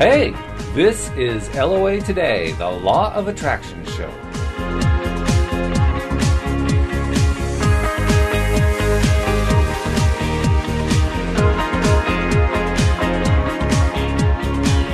Hey, this is LOA Today, the Law of Attraction show.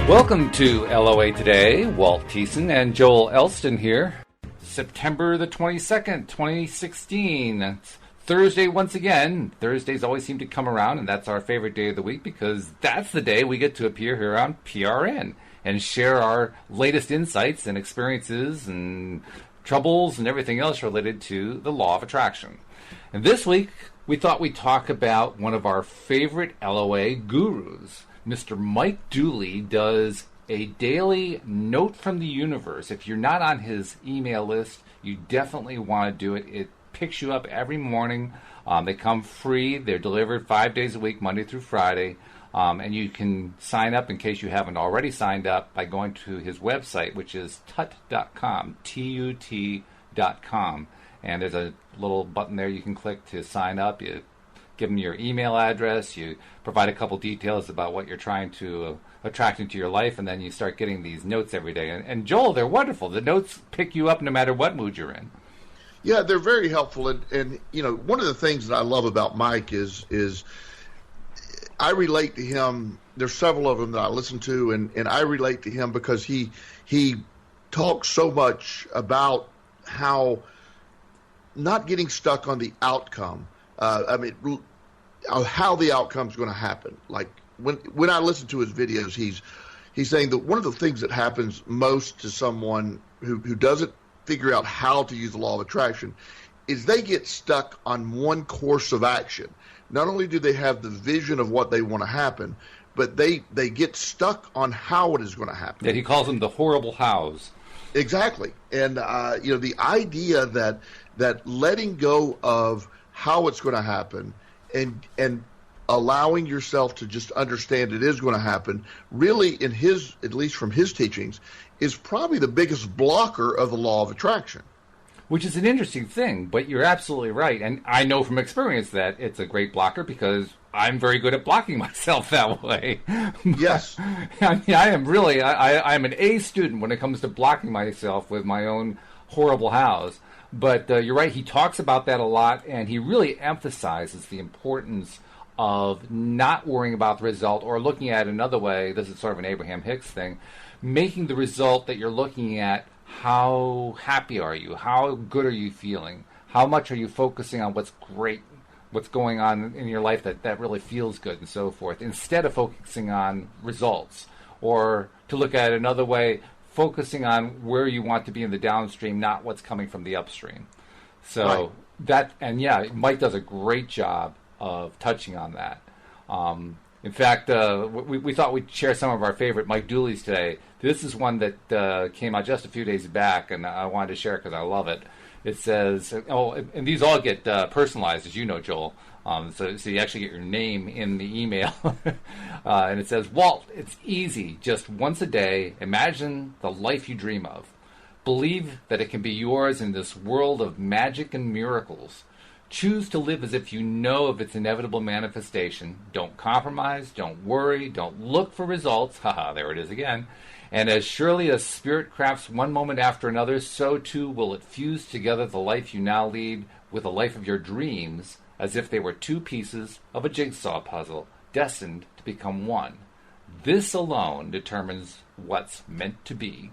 Welcome to LOA Today. Walt Thiessen and Joel Elston here. September the 22nd, 2016. It's Thursday once again. Thursdays always seem to come around, and that's our favorite day of the week because that's the day we get to appear here on PRN and share our latest insights and experiences and troubles and everything else related to the law of attraction. And this week, we thought we'd talk about one of our favorite LOA gurus. Mr. Mike Dooley does a daily note from the universe. If you're not on his email list, you definitely want to do it. It picks you up every morning. They come free. They're delivered 5 days a week, Monday through Friday. And you can sign up in case you haven't already signed up by going to his website, which is tut.com, TUT.com. And there's a little button there you can click to sign up. You give them your email address. You provide a couple details about what you're trying to attract into your life, and then you start getting these notes every day. And Joel, they're wonderful. The notes pick you up no matter what mood you're in. Yeah, they're very helpful. And you know, one of the things that I love about Mike is I relate to him. There's several of them that I listen to, and I relate to him because he talks so much about how not getting stuck on the outcome. How the outcome's going to happen. Like when I listen to his videos, he's saying that one of the things that happens most to someone who doesn't figure out how to use the law of attraction is they get stuck on one course of action. Not only do they have the vision of what they want to happen, but they get stuck on how it is going to happen. Yeah, he calls them the horrible hows. Exactly. And the idea that letting go of how it's going to happen and allowing yourself to just understand it is going to happen, really, in his, at least from his teachings, is probably the biggest blocker of the law of attraction. Which is an interesting thing, but you're absolutely right. And I know from experience that it's a great blocker because I'm very good at blocking myself that way. Yes. I mean, I'm an A student when it comes to blocking myself with my own horrible hows. But you're right, he talks about that a lot, and he really emphasizes the importance of not worrying about the result, or looking at it another way. This is sort of an Abraham Hicks thing, making the result that you're looking at, how happy are you? How good are you feeling? How much are you focusing on what's great, what's going on in your life that really feels good, and so forth, instead of focusing on results. Or to look at it another way, focusing on where you want to be in the downstream, not what's coming from the upstream. So right. Mike does a great job of touching on that. In fact, we thought we'd share some of our favorite Mike Dooleys today. This is one that came out just a few days back, and I wanted to share it because I love it. It says, and these all get personalized, as you know, Joel. So you actually get your name in the email. And it says, Walt, it's easy. Just once a day, imagine the life you dream of. Believe that it can be yours in this world of magic and miracles. Choose to live as if you know of its inevitable manifestation. Don't compromise, don't worry, don't look for results. Haha, there it is again. And as surely as spirit crafts one moment after another, so too will it fuse together the life you now lead with the life of your dreams, as if they were two pieces of a jigsaw puzzle, destined to become one. This alone determines what's meant to be.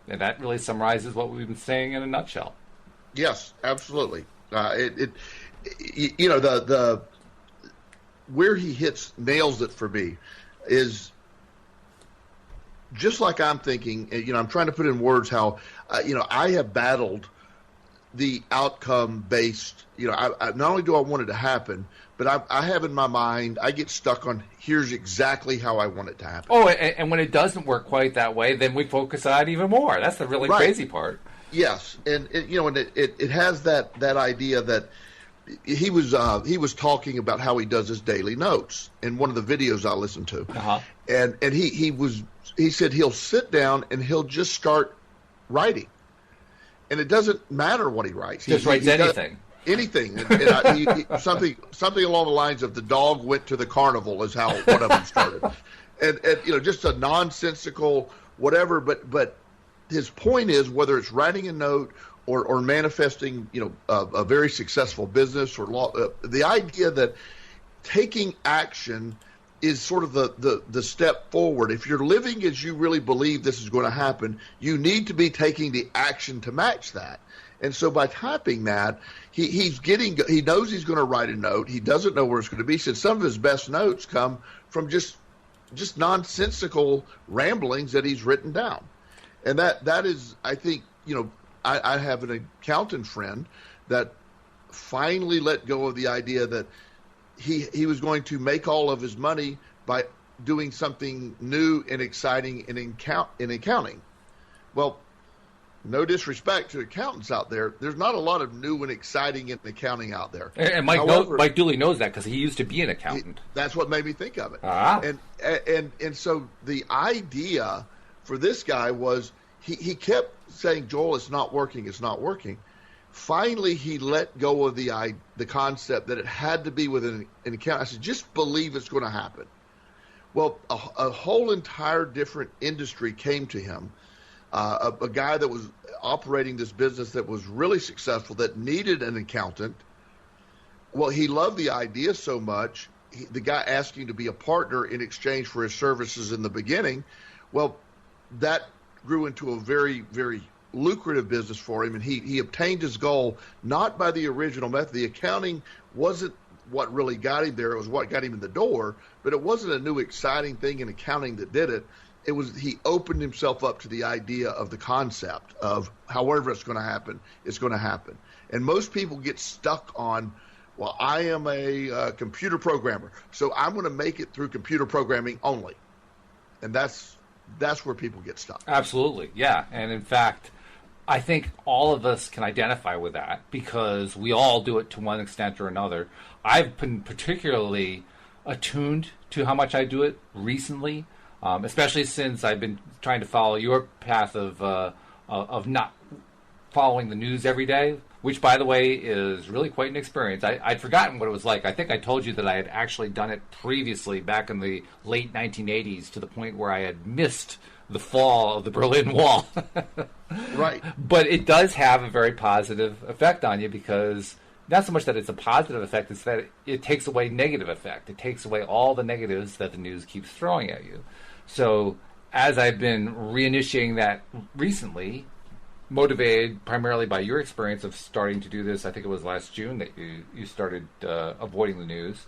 And that really summarizes what we've been saying in a nutshell. Yes, absolutely. The where he nails it for me is just like I'm thinking. I'm trying to put in words how I have battled the outcome based. I not only do I want it to happen, but I have in my mind, I get stuck on here's exactly how I want it to happen. Oh, and when it doesn't work quite that way, then we focus on it even more. That's the really crazy part. Yes, and it has that idea that he was talking about how he does his daily notes in one of the videos I listened to, and he said he'll sit down and he'll just start writing, and it doesn't matter what he writes. Just writes anything. Anything, something along the lines of the dog went to the carnival is how one of them started, and just a nonsensical whatever. But his point is, whether it's writing a note or manifesting, a very successful business or law, the idea that taking action is sort of the step forward. If you're living as you really believe this is going to happen, you need to be taking the action to match that. And so by typing that, he knows he's going to write a note. He doesn't know where it's going to be. So some of his best notes come from just nonsensical ramblings that he's written down. And that is, I think, I have an accountant friend that finally let go of the idea that he was going to make all of his money by doing something new and exciting in accounting. Well, no disrespect to accountants out there, there's not a lot of new and exciting in accounting out there. And Mike Dooley knows that because he used to be an accountant. That's what made me think of it. Ah. And so the idea for this guy was he kept saying, Joel, it's not working, it's not working. Finally, he let go of the concept that it had to be with an account. I said, just believe it's going to happen. Well, a whole entire different industry came to him. A guy that was operating this business that was really successful, that needed an accountant. Well, he loved the idea so much, the guy asked him to be a partner in exchange for his services in the beginning. Well, that grew into a very, very lucrative business for him, and he obtained his goal not by the original method. The accounting wasn't what really got him there. It was what got him in the door, but it wasn't a new exciting thing in accounting that did it. It was he opened himself up to the idea of the concept of however it's going to happen, it's going to happen. And most people get stuck on, well, I am a computer programmer, so I'm going to make it through computer programming only. And that's where people get stuck. Absolutely, yeah. And in fact, I think all of us can identify with that because we all do it to one extent or another. I've been particularly attuned to how much I do it recently, especially since I've been trying to follow your path of not following the news every day, which, by the way, is really quite an experience. I'd forgotten what it was like. I think I told you that I had actually done it previously back in the late 1980s to the point where I had missed the fall of the Berlin Wall. Right. But it does have a very positive effect on you because not so much that it's a positive effect, it's that it takes away negative effect. It takes away all the negatives that the news keeps throwing at you. So as I've been reinitiating that recently, motivated primarily by your experience of starting to do this, I think it was last June that you started avoiding the news.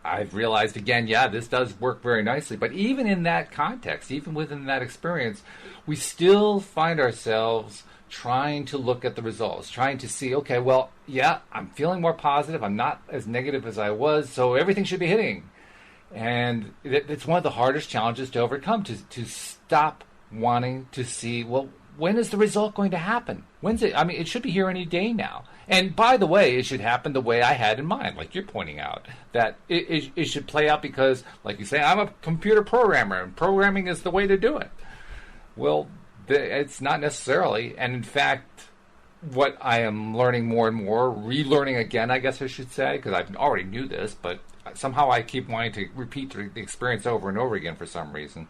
I've realized again, yeah, this does work very nicely. But even in that context, even within that experience, we still find ourselves trying to look at the results, trying to see, okay, well, yeah, I'm feeling more positive. I'm not as negative as I was, so everything should be hitting. And it's one of the hardest challenges to overcome, to stop wanting to see, well, when is the result going to happen? When's it? I mean, it should be here any day now. And by the way, it should happen the way I had in mind, like you're pointing out, that it should play out because, like you say, I'm a computer programmer, and programming is the way to do it. Well, it's not necessarily. And in fact, what I am learning more and more, relearning again, I guess I should say, because I already knew this, but somehow I keep wanting to repeat the experience over and over again for some reason.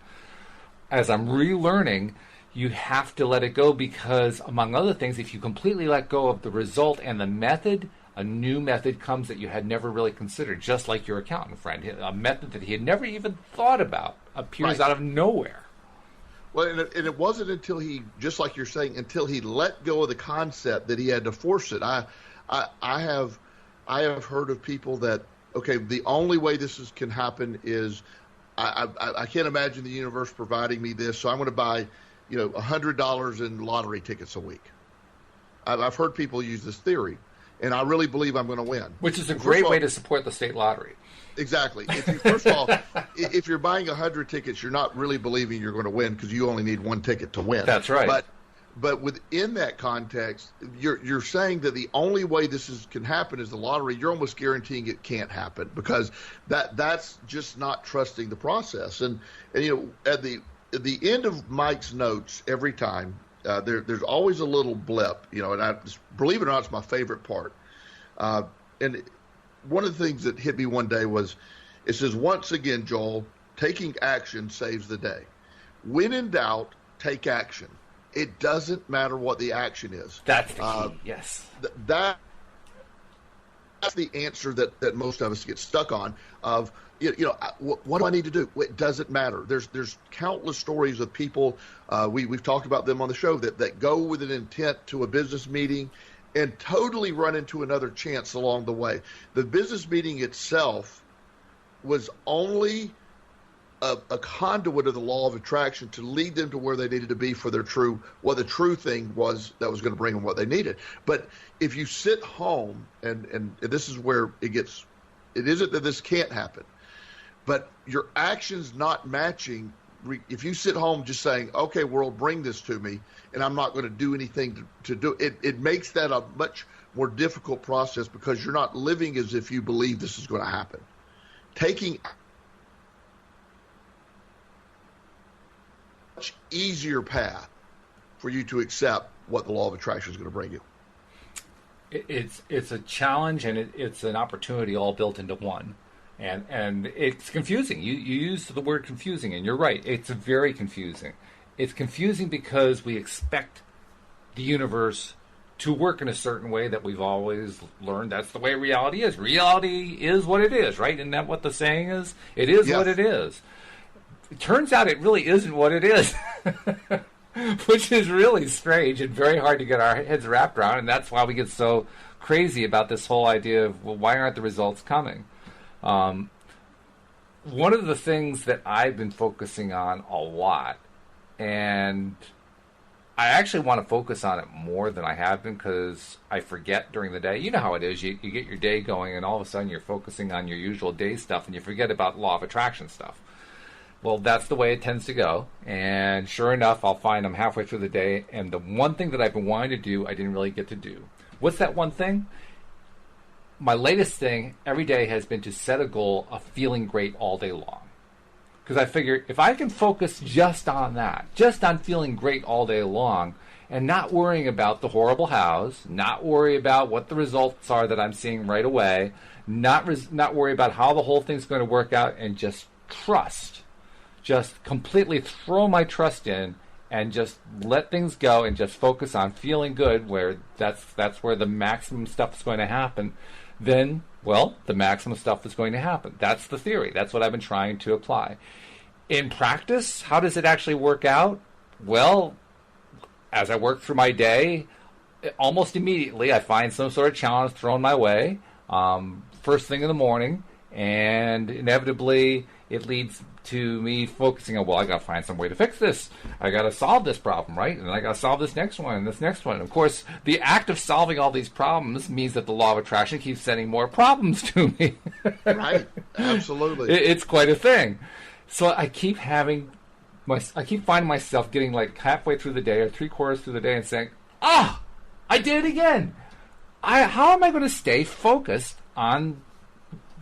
As I'm relearning, you have to let it go because, among other things, if you completely let go of the result and the method, a new method comes that you had never really considered, just like your accountant friend. A method that he had never even thought about appears out of nowhere. Well, and it wasn't until he, just like you're saying, until he let go of the concept that he had to force it. I have heard of people that, okay, the only way this can happen is I can't imagine the universe providing me this, so I'm going to buy, $100 in lottery tickets a week. I've heard people use this theory, and I really believe I'm going to win. Which is a great way to support the state lottery. Exactly. First of all, if you're buying 100 tickets, you're not really believing you're going to win because you only need one ticket to win. That's right. But within that context, you're saying that the only way this can happen is the lottery. You're almost guaranteeing it can't happen because that's just not trusting the process. And at the end of Mike's notes every time, there's always a little blip. And believe it or not, it's my favorite part. And one of the things that hit me one day was It says, once again, Joel, taking action saves the day. When in doubt, take action. It doesn't matter what the action is. That's the key, yes. That's the answer that most of us get stuck on of, what do I need to do? It doesn't matter. There's countless stories of people, we've talked about them on the show, that go with an intent to a business meeting and totally run into another chance along the way. The business meeting itself was only a conduit of the law of attraction to lead them to where they needed to be for the true thing was that was going to bring them what they needed. But if you sit home, and this is where it isn't that this can't happen, but your actions not matching. If you sit home just saying, okay, world, bring this to me, and I'm not going to do anything to do it, it makes that a much more difficult process because you're not living as if you believe this is going to happen. Taking much easier path for you to accept what the law of attraction is going to bring you. It's a challenge, and it's an opportunity all built into one. And it's confusing. You used the word confusing, and you're right. It's very confusing. It's confusing because we expect the universe to work in a certain way that we've always learned. That's the way reality is. Reality is what it is, right? Isn't that what the saying is? It is what it is. It turns out it really isn't what it is, which is really strange and very hard to get our heads wrapped around, and that's why we get so crazy about this whole idea of, well, why aren't the results coming? One of the things that I've been focusing on a lot, and I actually want to focus on it more than I have been because I forget during the day. You know how it is. You get your day going, and all of a sudden you're focusing on your usual day stuff, and you forget about law of attraction stuff. Well, that's the way it tends to go. And sure enough, I'll find I'm halfway through the day, and the one thing that I've been wanting to do, I didn't really get to do. What's that one thing? My latest thing every day has been to set a goal of feeling great all day long. Because I figure if I can focus just on that, just on feeling great all day long, and not worrying about the horrible hows, not worry about what the results are that I'm seeing right away, not worry about how the whole thing's going to work out, and just trust, just completely throw my trust in and just let things go and just focus on feeling good, where that's where the maximum stuff is going to happen, then, well, the maximum stuff is going to happen. That's the theory. That's what I've been trying to apply. In practice, how does it actually work out? Well, as I work through my day, almost immediately I find some sort of challenge thrown my way, first thing in the morning, and inevitably it leads to me focusing on, well, I got to find some way to fix this. I got to solve this problem, right? And I got to solve this next one and this next one. Of course, the act of solving all these problems means that the law of attraction keeps sending more problems to me. Right. Absolutely. It's quite a thing. So I keep finding myself getting like halfway through the day or 3/4 through the day and saying, I did it again. How am I going to stay focused on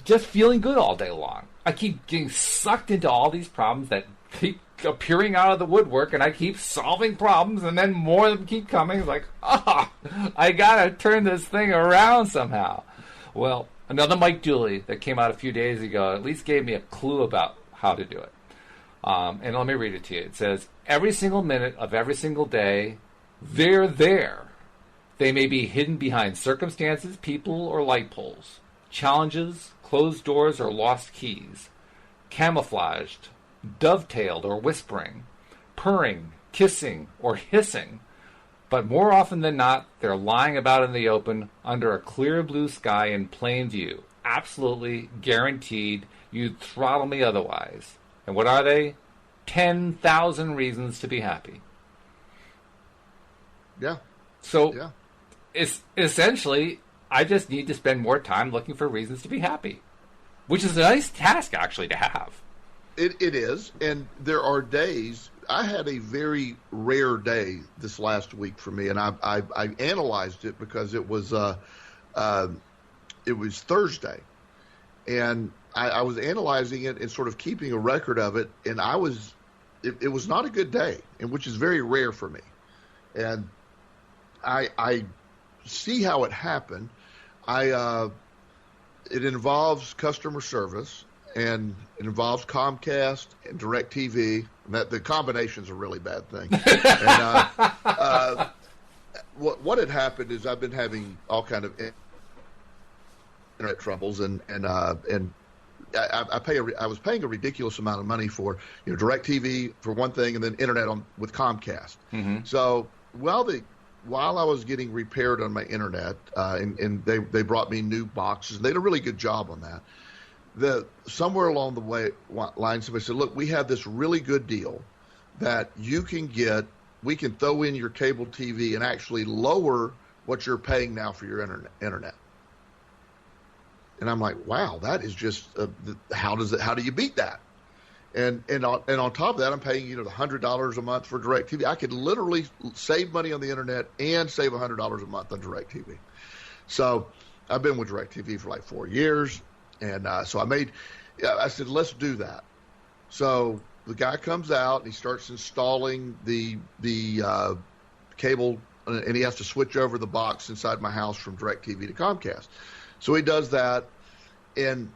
just feeling good all day long? I keep getting sucked into all these problems that keep appearing out of the woodwork, and I keep solving problems, and then more of them keep coming. It's like, I got to turn this thing around somehow. Well, another Mike Dooley that came out a few days ago at least gave me a clue about how to do it. And let me read it to you. It says, every single minute of every single day, they're there. They may be hidden behind circumstances, people, or light poles, challenges, closed doors, or lost keys, camouflaged, dovetailed, or whispering, purring, kissing, or hissing. But more often than not, they're lying about in the open under a clear blue sky in plain view. Absolutely guaranteed you'd throttle me otherwise. And what are they? 10,000 reasons to be happy. Yeah. So it's essentially, I just need to spend more time looking for reasons to be happy, which is a nice task actually to have. It is, and there are days. I had a very rare day this last week for me, and I analyzed it because it was Thursday, and I was analyzing it and sort of keeping a record of it, and it was not a good day, and which is very rare for me, and I see how it happened. It involves customer service, and it involves Comcast and DirecTV. And that the combination's a really bad thing. And what had happened is I've been having all kind of internet troubles, and I was paying a ridiculous amount of money for DirecTV for one thing, and then internet with Comcast. Mm-hmm. So while I was getting repaired on my internet, and they brought me new boxes, and they did a really good job on that. Somewhere along the line, somebody said, "Look, we have this really good deal that you can get. We can throw in your cable TV and actually lower what you're paying now for your internet." And I'm like, "Wow, that is just how do you beat that?" And on top of that, I'm paying the $100 a month for DirecTV. I could literally save money on the internet and save $100 a month on DirecTV. So I've been with DirecTV for like 4 years. And so I said, let's do that. So the guy comes out and he starts installing the cable, and he has to switch over the box inside my house from DirecTV to Comcast. So he does that, and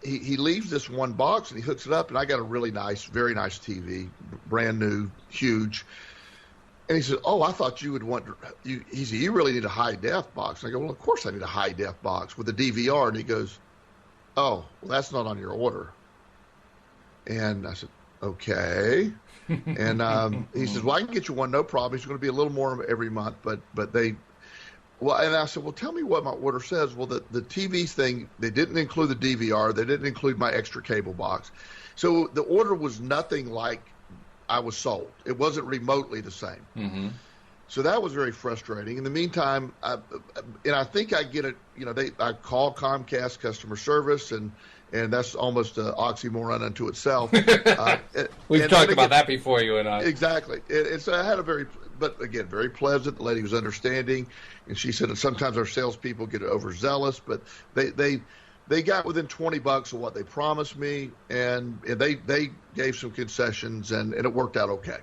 he leaves this one box and he hooks it up, and I got a really nice, very nice TV, brand new, huge. And he said, "Oh, I thought you would want." He said, "You really need a high def box." And I go, "Well, of course I need a high def box with a DVR." And he goes, "Oh, well, that's not on your order." And I said, "Okay." And he says, "Well, I can get you one, no problem. It's going to be a little more every month, but they." Well, and I said, "Well, tell me what my order says." Well, the TV thing, they didn't include the DVR. They didn't include my extra cable box. So the order was nothing like I was sold. It wasn't remotely the same. Mm-hmm. So that was very frustrating. In the meantime, I think I get it. I call Comcast customer service, and that's almost an oxymoron unto itself. We've talked about that before, you and I. Exactly. So I had very pleasant. The lady was understanding, and she said that sometimes our salespeople get overzealous, but they got within $20 of what they promised me, and they gave some concessions, and it worked out okay.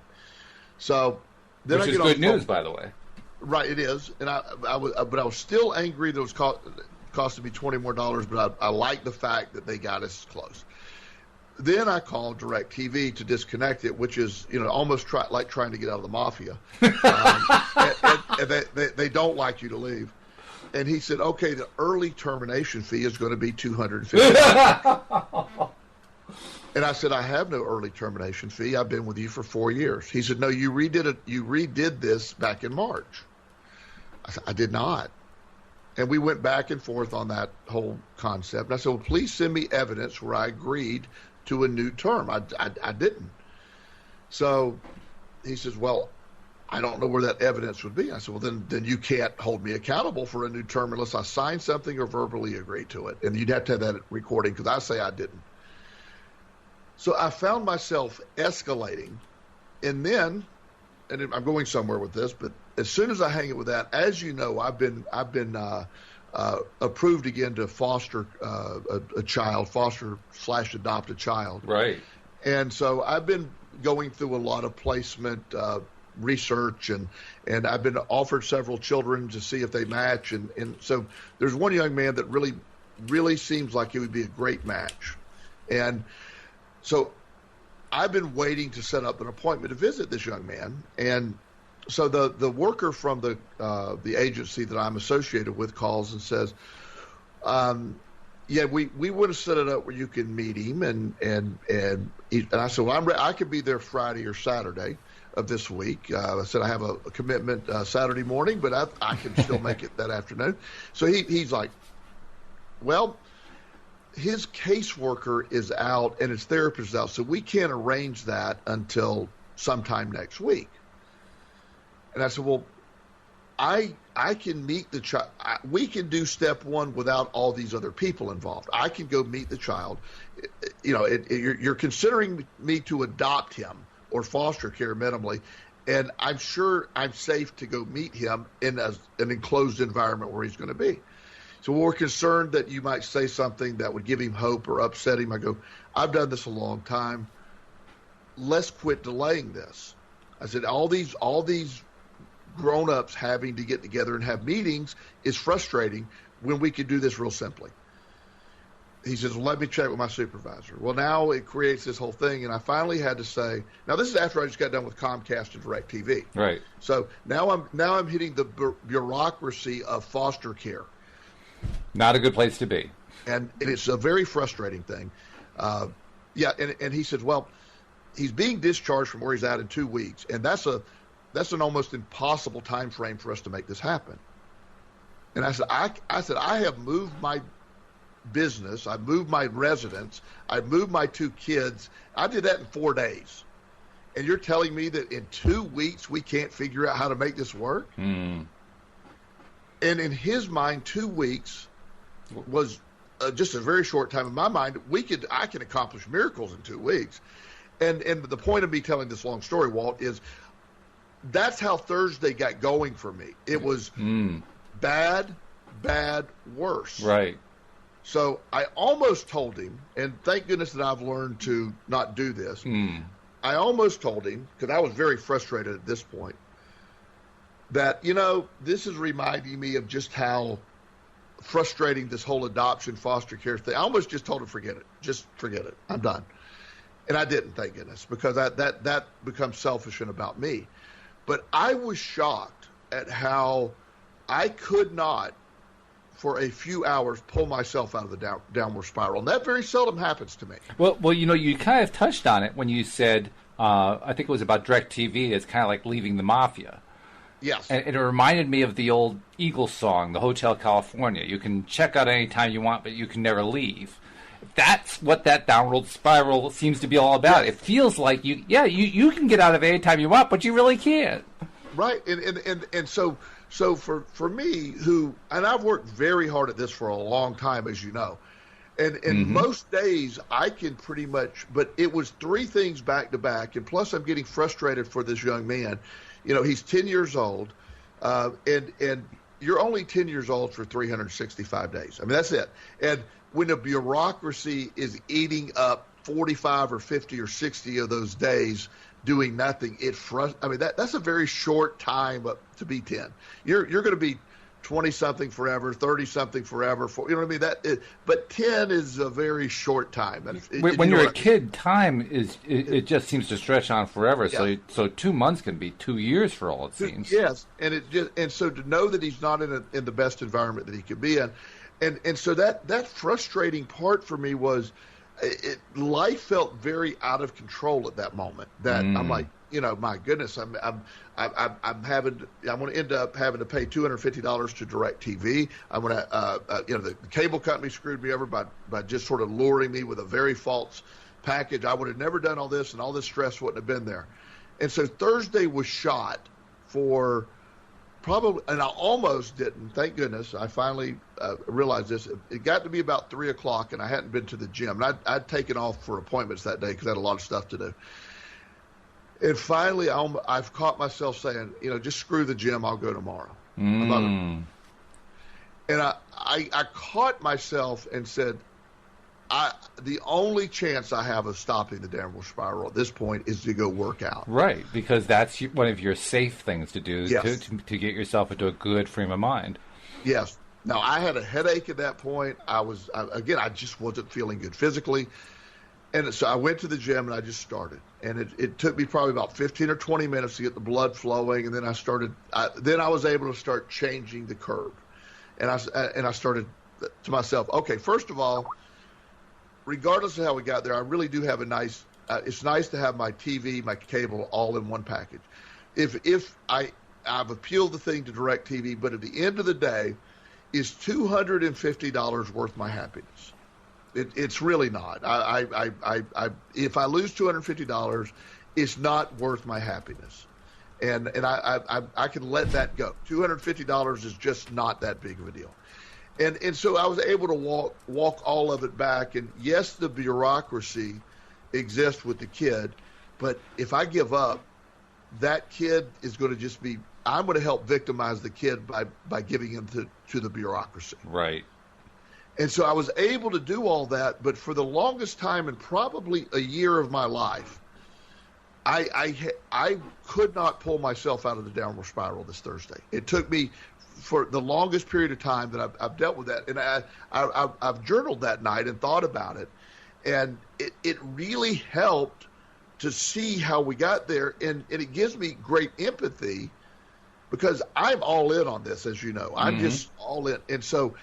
So. Then Which is good news, by the way. Right, it is, and I was still angry that it was costing me $20 more, but I like the fact that they got us close. Then I called DirecTV to disconnect it, which is almost like trying to get out of the mafia, and they don't like you to leave. And he said, "Okay, the early termination fee is going to be $250." And I said, "I have no early termination fee. I've been with you for 4 years." He said, "No, you redid it. You redid this back in March." I said, "I did not." And we went back and forth on that whole concept. And I said, "Well, please send me evidence where I agreed to a new term." I didn't. So he says, "Well, I don't know where that evidence would be." I said, "Well, then you can't hold me accountable for a new term unless I sign something or verbally agree to it. And you'd have to have that recording because I say I didn't." So I found myself escalating, and then, and I'm going somewhere with this, but as soon as I hang it with that, as you know, I've been approved again to foster a child, foster/adopt a child. Right. And so I've been going through a lot of placement research, and I've been offered several children to see if they match, and so there's one young man that really seems like it would be a great match, and so I've been waiting to set up an appointment to visit this young man. And so the worker from the agency that I'm associated with calls and says, "Yeah, we would have set it up where you can meet him." And I said, "Well, I could be there Friday or Saturday of this week." I said, "I have a commitment Saturday morning, but I can still make it that afternoon." So he's like, "Well, his caseworker is out and his therapist is out, so we can't arrange that until sometime next week." And I said, "Well, I can meet the child. We can do step one without all these other people involved. I can go meet the child. You're considering me to adopt him or foster care minimally, and I'm sure I'm safe to go meet him in an enclosed environment where he's going to be. So we're concerned that you might say something that would give him hope or upset him." I go, "I've done this a long time. Let's quit delaying this." I said, all these grown-ups having to get together and have meetings is frustrating when we could do this real simply. he says, well, let me check with my supervisor. Well, now it creates this whole thing, and I finally had to say, now this is after I just got done with Comcast and DirecTV. Right. So now I'm hitting the bureaucracy of foster care. Not a good place to be. And it's a very frustrating thing. And he said, well, he's being discharged from where he's at in 2 weeks, and that's an almost impossible time frame for us to make this happen. And I said, I have moved my business, I've moved my residence, I've moved my 2 kids. I did that in 4 days. And you're telling me that in 2 weeks we can't figure out how to make this work? Mm. And in his mind, 2 weeks was just a very short time. In my mind, I can accomplish miracles in 2 weeks. And the point of me telling this long story, Walt, is that's how Thursday got going for me. It was bad, worse. Right. So I almost told him, and thank goodness that I've learned to not do this. I almost told him, because I was very frustrated at this point, that, this is reminding me of just how frustrating this whole adoption foster care thing. I almost just told him, forget it. Just forget it. I'm done. And I didn't, thank goodness, because that becomes selfish and about me. But I was shocked at how I could not, for a few hours, pull myself out of the downward spiral. And that very seldom happens to me. Well, you kind of touched on it when you said, I think it was about DirecTV, it's kind of like leaving the mafia. Yes. And it reminded me of the old Eagles song, the Hotel California. You can check out any time you want, but you can never leave. That's what that downward spiral seems to be all about. Yes. It feels like you can get out of it any time you want, but you really can't. Right. And so for me, and I've worked very hard at this for a long time, as you know, and most days I can pretty much, but it was 3 things back to back, and plus I'm getting frustrated for this young man. He's 10 years old, and you're only 10 years old for 365 days. I mean, that's it. And when a bureaucracy is eating up 45 or 50 or 60 of those days doing nothing, that's a very short time to be 10. You're going to be 20-something forever, 30-something forever. You know what I mean? But 10 is a very short time. When you're a kid, time it just seems to stretch on forever. Yeah. So 2 months can be 2 years for all it seems. Yes, and so to know that he's not in the best environment that he could be in, and so that frustrating part for me was, life felt very out of control at that moment. That I'm like, my goodness, I'm going to end up having to pay $250 to DirecTV. I'm going to, the cable company screwed me over by just sort of luring me with a very false package. I would have never done all this, and all this stress wouldn't have been there. And so Thursday was shot for probably, and I almost didn't. Thank goodness, I finally realized this. It got to be about 3:00, and I hadn't been to the gym. And I'd taken off for appointments that day because I had a lot of stuff to do. And finally, I've caught myself saying, just screw the gym. I'll go tomorrow. And I caught myself and said, the only chance I have of stopping the downward spiral at this point is to go work out. Right, because that's one of your safe things to do, yes, to get yourself into a good frame of mind. Yes. Now, I had a headache at that point. I just wasn't feeling good physically. And so I went to the gym and I just started. And it took me probably about 15 or 20 minutes to get the blood flowing. And then I was able to start changing the curve. And I started to myself, okay, first of all, regardless of how we got there, I really do have it's nice to have my TV, my cable all in one package. If I've appealed the thing to DirecTV, but at the end of the day, is $250 worth my happiness? It's really not. If I lose $250, it's not worth my happiness, and I can let that go. $250 is just not that big of a deal. And so I was able to walk all of it back. And yes, the bureaucracy exists with the kid, but if I give up, that kid is going to just be, I'm going to help victimize the kid by giving him to the bureaucracy. Right. And so I was able to do all that, but for the longest time, and probably a year of my life, I could not pull myself out of the downward spiral this Thursday. It took me for the longest period of time that I've dealt with that, and I've journaled that night and thought about it, and it really helped to see how we got there, and it gives me great empathy because I'm all in on this, as you know. I'm just all in, and so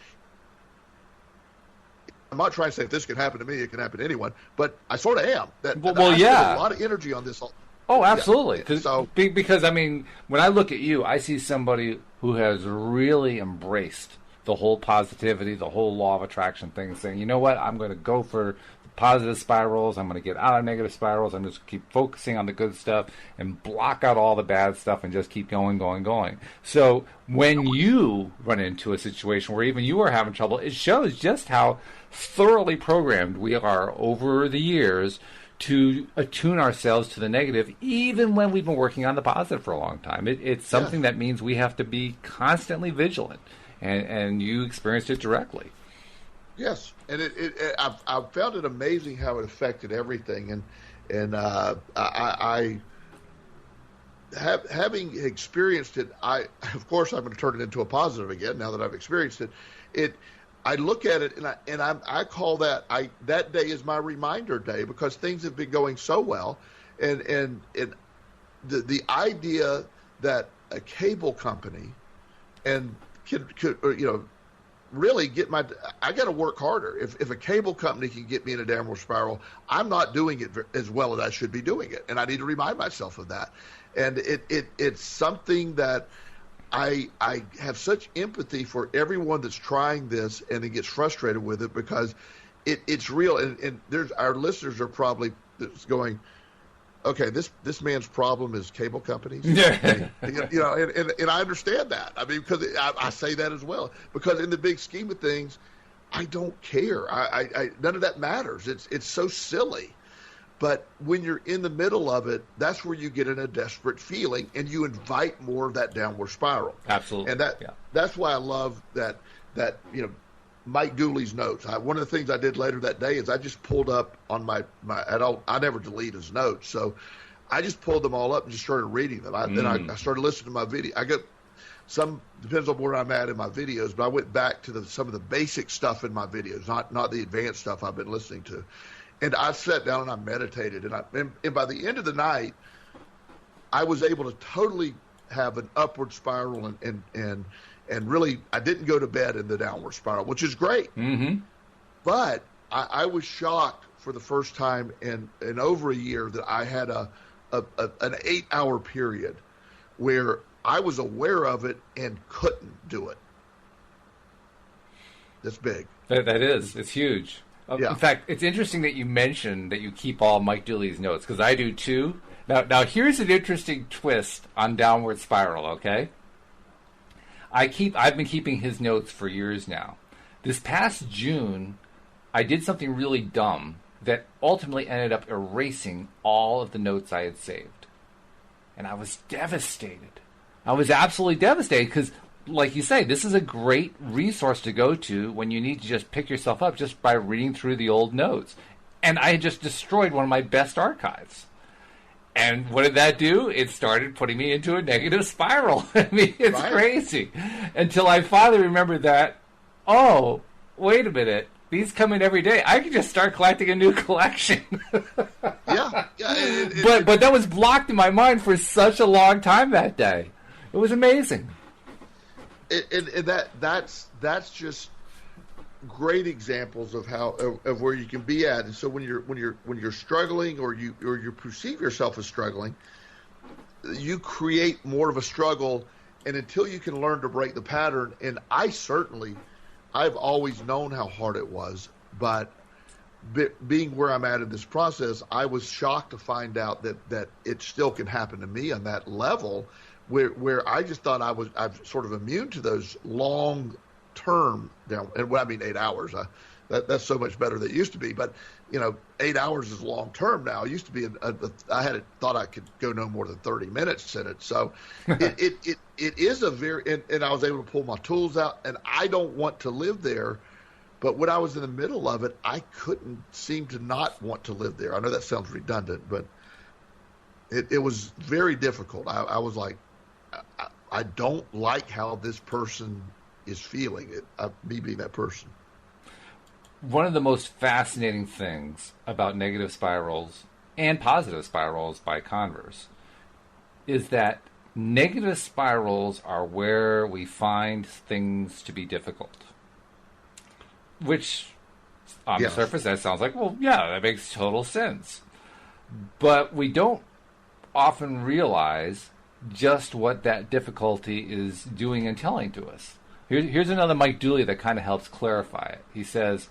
I'm not trying to say if this can happen to me, it can happen to anyone, but I sort of am. I spend a lot of energy on this. Oh, absolutely. So, because, I mean, when I look at you, I see somebody who has really embraced the whole positivity, the whole law of attraction thing, saying, you know what, I'm going to go for positive spirals. I'm going to get out of negative spirals. I'm just keep focusing on the good stuff and block out all the bad stuff and just keep going. So when you run into a situation where even you are having trouble, it shows just how thoroughly programmed we are over the years to attune ourselves to the negative, even when we've been working on the positive for a long time. It's something that means we have to be constantly vigilant, and you experienced it directly. Yes, and I've found it amazing how it affected everything, and having experienced it, of course I'm going to turn it into a positive again now that I've experienced it. I look at it and I call that day is my reminder day because things have been going so well, and the idea that a cable company and could really get I got to work harder. If a cable company can get me in a downward spiral, I'm not doing it as well as I should be doing it, and I need to remind myself of that. And it's something that I have such empathy for everyone that's trying this and it gets frustrated with it because it's real. And there's our listeners are probably going, okay, this man's problem is cable companies. Yeah. And I understand that. I mean, because I say that as well. Because in the big scheme of things, I don't care. I none of that matters. It's so silly. But when you're in the middle of it, that's where you get in a desperate feeling, and you invite more of that downward spiral. Absolutely, and that's why I love that Mike Dooley's notes. One of the things I did later that day is I just pulled up on my I never delete his notes, so I just pulled them all up and just started reading them. Then I started listening to my video. I got some depends on where I'm at in my videos, but I went back to some of the basic stuff in my videos, not the advanced stuff I've been listening to. And I sat down and I meditated, and by the end of the night, I was able to totally have an upward spiral, and really I didn't go to bed in the downward spiral, which is great. Mm-hmm. But I was shocked for the first time in over a year that I had an 8-hour period where I was aware of it and couldn't do it. That's big. That is. It's huge. Yeah. In fact, it's interesting that you mentioned that you keep all Mike Dooley's notes, because I do too. Now, here's an interesting twist on downward spiral, okay? I've been keeping his notes for years now. This past June, I did something really dumb that ultimately ended up erasing all of the notes I had saved. And I was devastated. I was absolutely devastated because, like you say, this is a great resource to go to when you need to just pick yourself up just by reading through the old notes. And I had just destroyed one of my best archives. And what did that do? It started putting me into a negative spiral. I mean, it's crazy. Until I finally remembered that, oh, wait a minute. These come in every day. I can just start collecting a new collection. Yeah. But that was blocked in my mind for such a long time that day. It was amazing. That's just great examples of of where you can be at. And so when you're struggling or you perceive yourself as struggling, you create more of a struggle. And until you can learn to break the pattern, and I've always known how hard it was, but being where I'm at in this process, I was shocked to find out that it still can happen to me on that level. Where I just thought I'm sort of immune to those long term down, and when I mean 8 hours, that's so much better than it used to be. But 8 hours is long term now. It used to be thought I could go no more than 30 minutes in it. So it is a very and I was able to pull my tools out, and I don't want to live there. But when I was in the middle of it, I couldn't seem to not want to live there. I know that sounds redundant, but it was very difficult. I was like, I don't like how this person is feeling it. Me being that person. One of the most fascinating things about negative spirals and positive spirals by converse is that negative spirals are where we find things to be difficult. Which, on the surface, that sounds like, well, yeah, that makes total sense. But we don't often realize just what that difficulty is doing and telling to us. Here's another Mike Dooley that kind of helps clarify it. He says,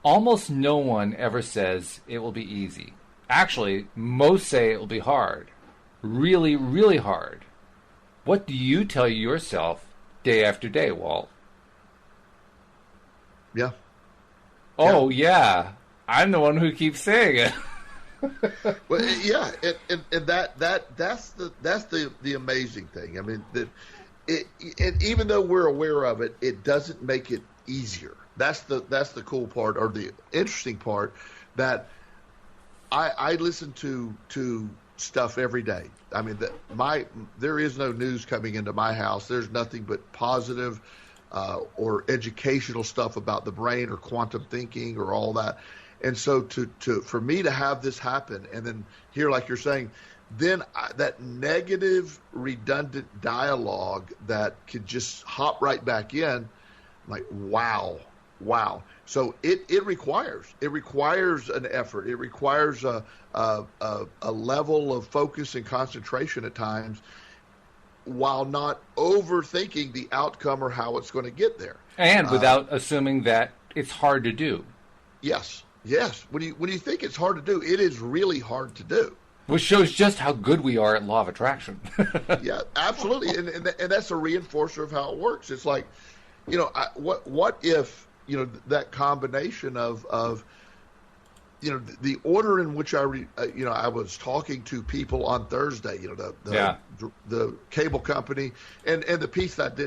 almost no one ever says it will be easy. Actually, most say it will be hard. Really, really hard. What do you tell yourself day after day, Walt? Yeah. Oh, yeah. I'm the one who keeps saying it. Well, yeah, and that's the amazing thing. I mean, and even though we're aware of it, it doesn't make it easier. That's the cool part, or the interesting part, that I listen to stuff every day. I mean, there is no news coming into my house. There's nothing but positive or educational stuff about the brain or quantum thinking or all that. And so for me to have this happen and then hear, like you're saying, then that negative, redundant dialogue that could just hop right back in, I'm like, wow. So it requires an effort. It requires a level of focus and concentration at times, while not overthinking the outcome or how it's going to get there, and without assuming that it's hard to do. Yes. When you think it's hard to do, it is really hard to do. Which shows just how good we are at law of attraction. Yeah, absolutely, and that's a reinforcer of how it works. It's like, what if that combination of the order in which I was talking to people on Thursday, the cable company, and the piece that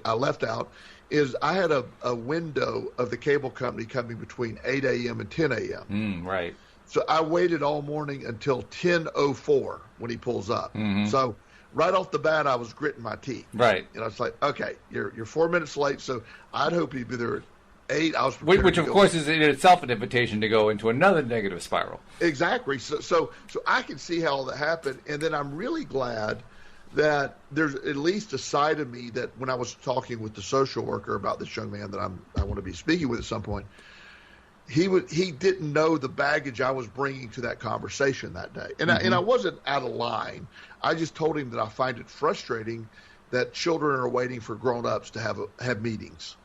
I left out is I had a window of the cable company coming between 8 a.m. and 10 a.m. Right. So I waited all morning until 10:04 when he pulls up. Mm-hmm. So right off the bat, I was gritting my teeth. Right. It's like, okay, you're 4 minutes late, so I'd hope he'd be there at 8. I was which of course is in itself an invitation to go into another negative spiral. Exactly. So I can see how that happened, and then I'm really glad that there's at least a side of me that when I was talking with the social worker about this young man that I want to be speaking with at some point, he didn't know the baggage I was bringing to that conversation that day, and I wasn't out of line. I just told him that I find it frustrating that children are waiting for grown-ups to have meetings,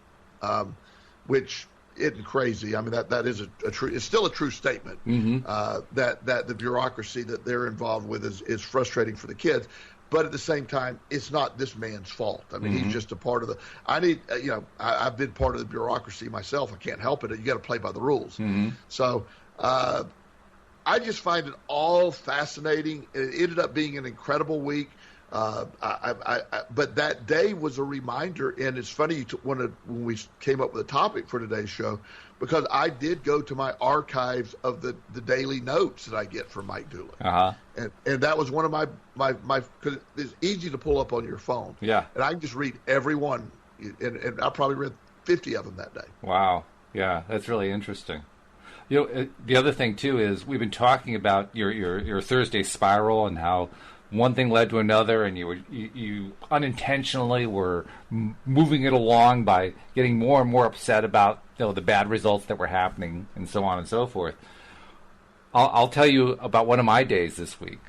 which isn't crazy. I mean, that is a true. It's still a true statement. That the bureaucracy that they're involved with is frustrating for the kids. But at the same time, it's not this man's fault. I mean, he's just a part of the. I've been part of the bureaucracy myself. I can't help it. You got to play by the rules. So I just find it all fascinating. It ended up being an incredible week. But that day was a reminder, and it's funny when we came up with a topic for today's show, because I did go to my archives of the daily notes that I get from Mike Dooley, and that was one of my because it's easy to pull up on your phone, and I can just read every one, and I probably read 50 of them that day. Wow, yeah, that's really interesting. The other thing too is we've been talking about your Thursday spiral and how one thing led to another, and you unintentionally were moving it along by getting more and more upset about the bad results that were happening, and so on and so forth. I'll tell you about one of my days this week.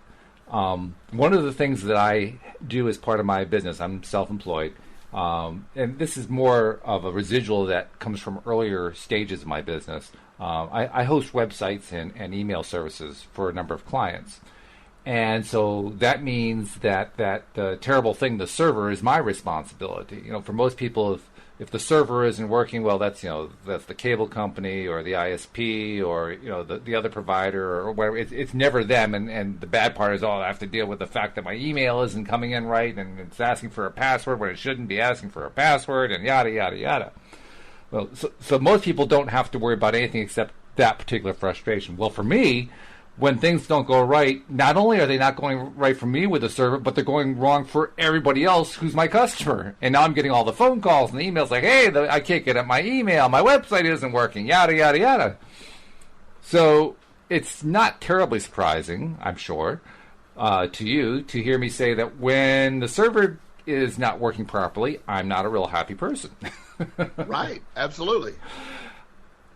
One of the things that I do as part of my business, I'm self-employed, and this is more of a residual that comes from earlier stages of my business. I host websites and email services for a number of clients. And so that means that terrible thing, the server, is my responsibility. For most people, if the server isn't working well, that's the cable company or the ISP or the other provider or whatever. It's never them. And the bad part is, I have to deal with the fact that my email isn't coming in right and it's asking for a password when it shouldn't be asking for a password, and yada yada yada. Well, so most people don't have to worry about anything except that particular frustration. Well, for me, when things don't go right, not only are they not going right for me with the server, but they're going wrong for everybody else who's my customer. And now I'm getting all the phone calls and the emails like, hey, I can't get at my email, my website isn't working, yada, yada, yada. So it's not terribly surprising, I'm sure, to you to hear me say that when the server is not working properly, I'm not a real happy person. Right, absolutely.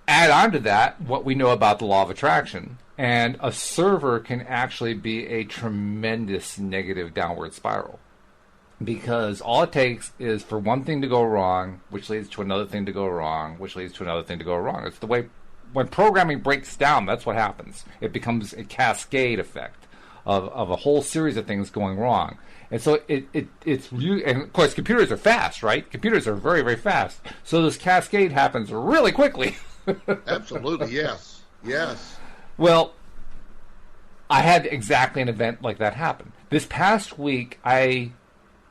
Add on to that what we know about the law of attraction. And a server can actually be a tremendous negative downward spiral. Because all it takes is for one thing to go wrong, which leads to another thing to go wrong, which leads to another thing to go wrong. It's the way, when programming breaks down, that's what happens. It becomes a cascade effect of a whole series of things going wrong. And so it's, and of course computers are fast, right? Computers are very, very fast. So this cascade happens really quickly. Absolutely, yes. Yes. Well, I had exactly an event like that happen. This past week, I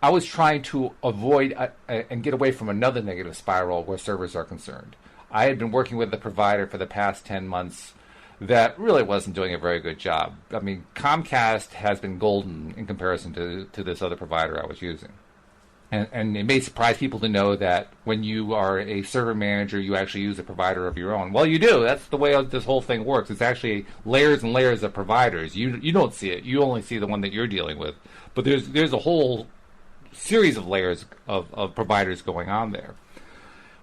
was trying to avoid and get away from another negative spiral where servers are concerned. I had been working with a provider for the past 10 months that really wasn't doing a very good job. I mean, Comcast has been golden in comparison to this other provider I was using. And it may surprise people to know that when you are a server manager, you actually use a provider of your own. Well, you do. That's the way this whole thing works. It's actually layers and layers of providers. You don't see it. You only see the one that you're dealing with. But there's a whole series of layers of providers going on there.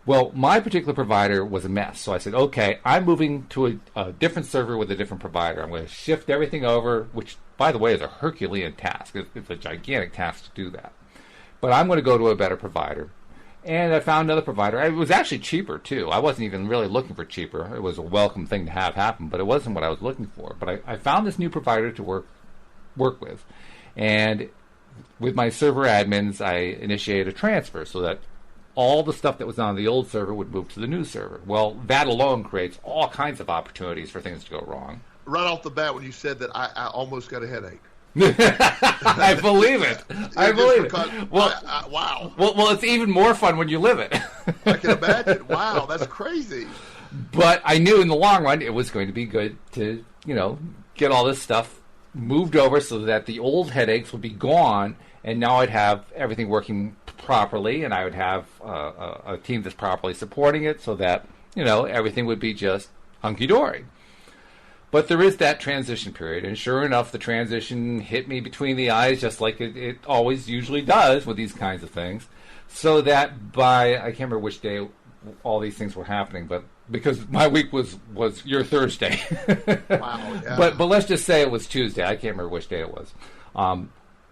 Well, my particular provider was a mess. So I said, okay, I'm moving to a different server with a different provider. I'm going to shift everything over, which, by the way, is a Herculean task. It's a gigantic task to do that. But I'm going to go to a better provider. And I found another provider. It was actually cheaper, too. I wasn't even really looking for cheaper. It was a welcome thing to have happen, but it wasn't what I was looking for. But I found this new provider to work with. And with my server admins, I initiated a transfer so that all the stuff that was on the old server would move to the new server. Well, that alone creates all kinds of opportunities for things to go wrong. Right off the bat, when you said that, I almost got a headache. I believe it. I believe it. Well, wow. Well, it's even more fun when you live it. I can imagine. Wow, that's crazy. But I knew in the long run it was going to be good to, get all this stuff moved over so that the old headaches would be gone, and now I'd have everything working properly, and I would have a team that's properly supporting it so that, everything would be just hunky-dory. But there is that transition period, and sure enough, the transition hit me between the eyes, just like it always usually does with these kinds of things, so that by, I can't remember which day all these things were happening, but because my week was your Thursday. Wow, yeah. But let's just say it was Tuesday. I can't remember which day it was.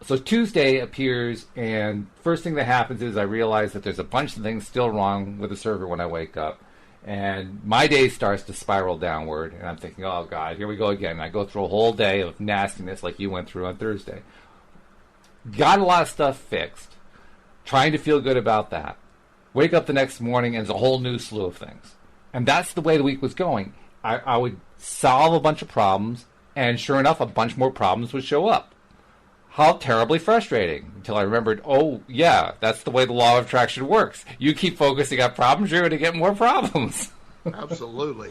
So Tuesday appears, and first thing that happens is I realize that there's a bunch of things still wrong with the server when I wake up. And my day starts to spiral downward, and I'm thinking, oh, God, here we go again. And I go through a whole day of nastiness like you went through on Thursday. Got a lot of stuff fixed, trying to feel good about that. Wake up the next morning, and there's a whole new slew of things. And that's the way the week was going. I would solve a bunch of problems, and sure enough, a bunch more problems would show up. How terribly frustrating, until I remembered, oh, yeah, that's the way the law of attraction works. You keep focusing on problems, you're going to get more problems. Absolutely.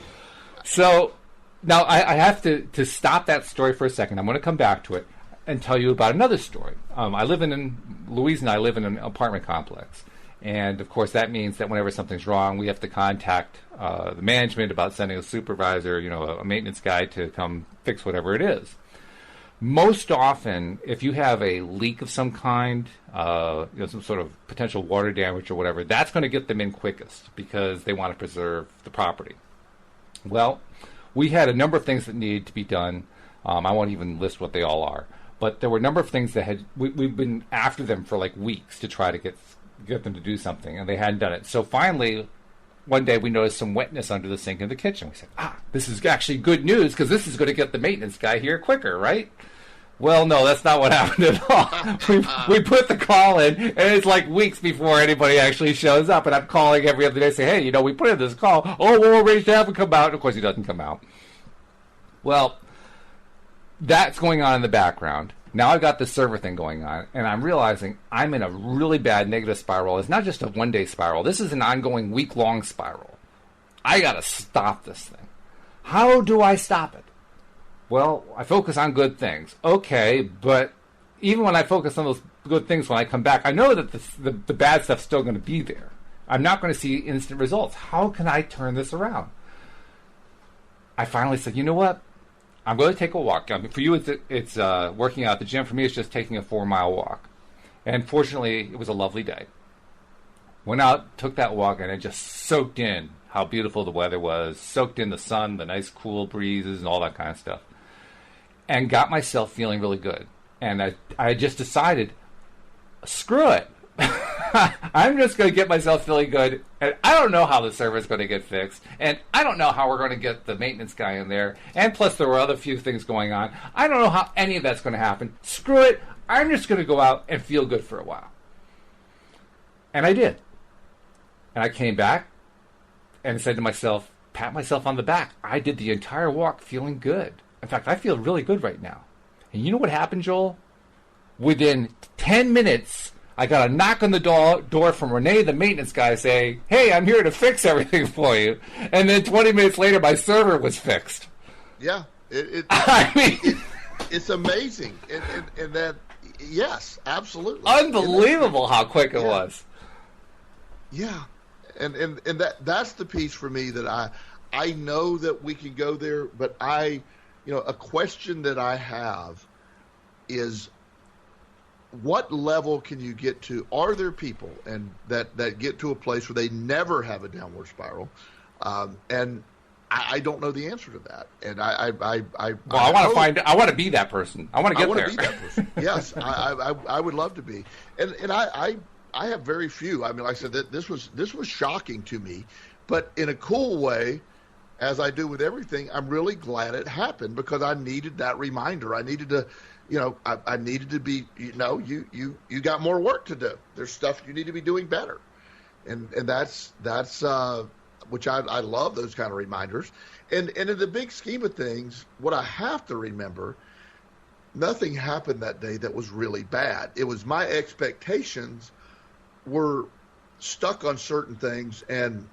So, now I have to stop that story for a second. I'm going to come back to it and tell you about another story. Louise and I live in an apartment complex. And, of course, that means that whenever something's wrong, we have to contact the management about sending a supervisor, a maintenance guy to come fix whatever it is. Most often, if you have a leak of some kind, some sort of potential water damage or whatever, that's going to get them in quickest because they want to preserve the property. Well, we had a number of things that needed to be done. I won't even list what they all are. But there were a number of things that we've been after them for like weeks to try to get them to do something, and they hadn't done it. So finally, one day we noticed some wetness under the sink in the kitchen. We said, this is actually good news because this is going to get the maintenance guy here quicker, right? Well, no, that's not what happened at all. We put the call in, and it's like weeks before anybody actually shows up. And I'm calling every other day, say, hey, we put in this call. Oh, we'll arrange to have him come out. And of course, he doesn't come out. Well, that's going on in the background. Now I've got this server thing going on, and I'm realizing I'm in a really bad negative spiral. It's not just a one-day spiral. This is an ongoing week-long spiral. I got to stop this thing. How do I stop it? Well, I focus on good things. Okay, but even when I focus on those good things, when I come back, I know that the bad stuff's still going to be there. I'm not going to see instant results. How can I turn this around? I finally said, you know what? I'm going to take a walk. I mean, for you, it's working out at the gym. For me, it's just taking a 4-mile walk. And fortunately, it was a lovely day. Went out, took that walk, and it just soaked in how beautiful the weather was, soaked in the sun, the nice cool breezes, and all that kind of stuff. And got myself feeling really good. And I just decided, screw it. I'm just going to get myself feeling good, and I don't know how the server is going to get fixed, and I don't know how we're going to get the maintenance guy in there, and plus there were other few things going on. I don't know how any of that's going to happen. Screw it. I'm just going to go out and feel good for a while. And I did. And I came back and said to myself, pat myself on the back. I did the entire walk feeling good. In fact, I feel really good right now. And you know what happened, Joel? Within 10 minutes, I got a knock on the door from Renee, the maintenance guy, saying, hey, I'm here to fix everything for you. And then 20 minutes later, my server was fixed. Yeah. It's amazing. And that, yes, absolutely. Unbelievable how quick it was. Yeah. And that's the piece for me that I know that we can go there, but a question that I have is, what level can you get to? Are there people that get to a place where they never have a downward spiral? And I don't know the answer to that. And I want to be that person. I want to get there. I want to be that person. Yes, I would love to be. And I have very few. I mean, like I said, that this was shocking to me, but in a cool way. As I do with everything, I'm really glad it happened because I needed that reminder. I needed to, I needed to be, you got more work to do. There's stuff you need to be doing better. And that's which I love those kind of reminders. And in the big scheme of things, what I have to remember, nothing happened that day that was really bad. It was my expectations were stuck on certain things, and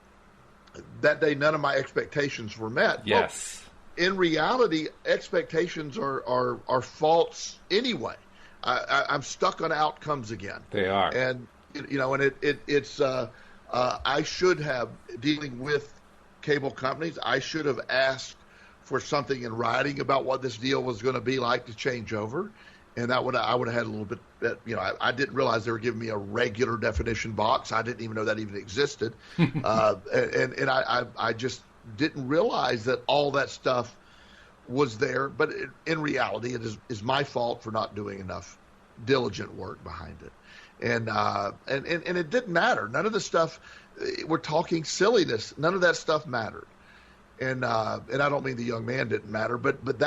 that day, none of my expectations were met. Yes. Well, in reality, expectations are false anyway. I'm stuck on outcomes again. They are. And, it's I should have, dealing with cable companies, I should have asked for something in writing about what this deal was going to be like to change over. And I would have had a little bit, I didn't realize they were giving me a regular definition box. I didn't even know that even existed. And I just didn't realize that all that stuff was there. But in reality, it is my fault for not doing enough diligent work behind it. And it didn't matter. None of the stuff, we're talking silliness. None of that stuff mattered. And I don't mean the young man didn't matter, but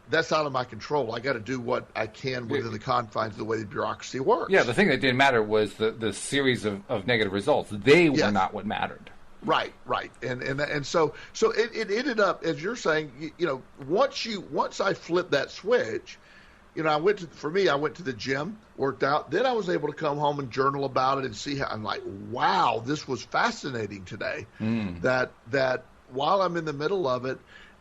that's out of my control. I got to do what I can within the confines of the way the bureaucracy works. Yeah, the thing that didn't matter was the series of negative results. They were not what mattered. Right. And so it ended up, as you're saying, once I flipped that switch, I went to the gym, worked out, then I was able to come home and journal about it and see how I'm like, wow, this was fascinating today. That while I'm in the middle of it,